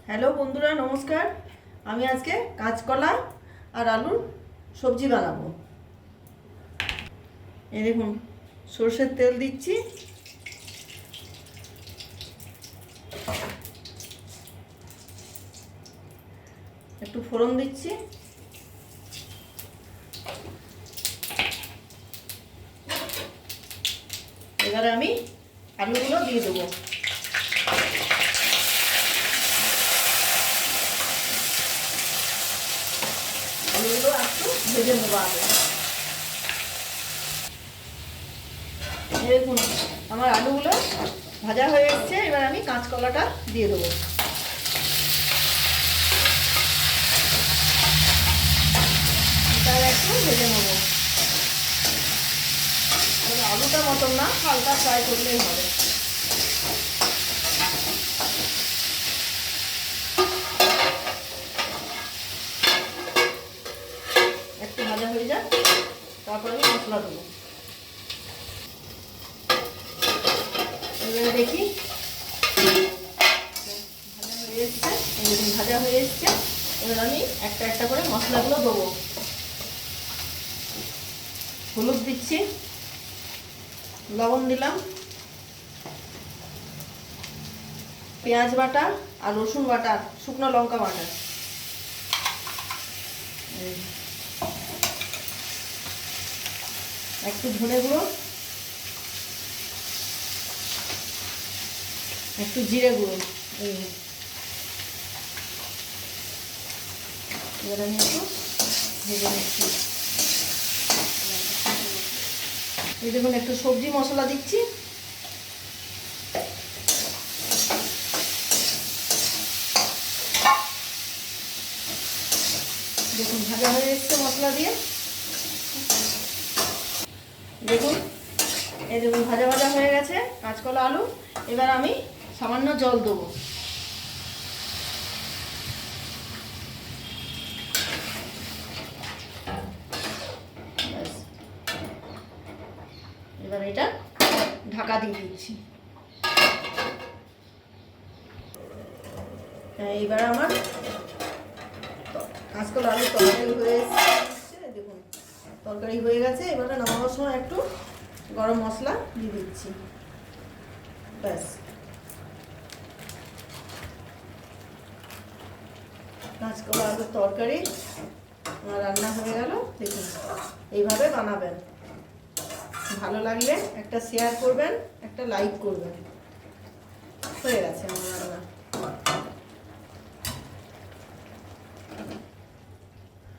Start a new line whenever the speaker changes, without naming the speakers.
Hello বন্ধুরা, নমস্কার। আমি আজকে কাঁচকলা আর আলুর সবজি বানাবো। এই দেখুন, সরষের তেল দিচ্ছি, একটু ফোড়ন দিচ্ছি, এবারে আমি আলুগুলো দিয়ে দেবো। আলুগুলো একটু ভেজে নেবো আগে। দেখুন, আমার আলুগুলো ভাজা হয়ে এসছে। এবার আমি কাঁচকলাটা দিয়ে দেবো। এটা একটু ভেজে নেবো, আলুটা মতন না, হালকা ফ্রাই করলেই হবে। একটু ভাজা হয়ে যায়, তারপরে আমি মশলা দেবো। এবারে দেখি ভাজা হয়ে এসছে, এরকম ভাজা হয়ে এসছে। এবার আমি একটা একটা করে মশলাগুলো দেবো। হলুদ দিচ্ছি, লবণ দিলাম, পেঁয়াজ বাটা আর রসুন বাটা, শুকনো লঙ্কা বাটা, একটু ধনে গুঁড়ো, একটু জিরে গুঁড়ো। এবার আমি একটু ভেজে নিচ্ছি। এই দেখুন, একটু সবজি মশলা দিচ্ছি, দেখুন ভাজা হয়ে এসছে মশলা দিয়ে। দেখুন, এই দেখুন ভাজা ভাজা হয়ে গেছে কাঁচকলা আলু। এবার আমি সামান্য জল দেবো। এবার এটা ঢাকা দিয়ে দিচ্ছি। এইবার আমার কাঁচকলা আলুর তরকারি হয়ে এসছে। দেখুন, তরকারি হয়ে গেছে। এবারে নামানোর সময় একটু গরম মশলা দিয়ে দিচ্ছি, ব্যাস। কাঁচকলা আলুর তরকারি আমার রান্না হয়ে গেল। দেখুন, এইভাবে বানাবেন। ভালো লাগলে একটা শেয়ার করবেন, একটা লাইক করবেন। হয়ে গেছে আমার রান্না।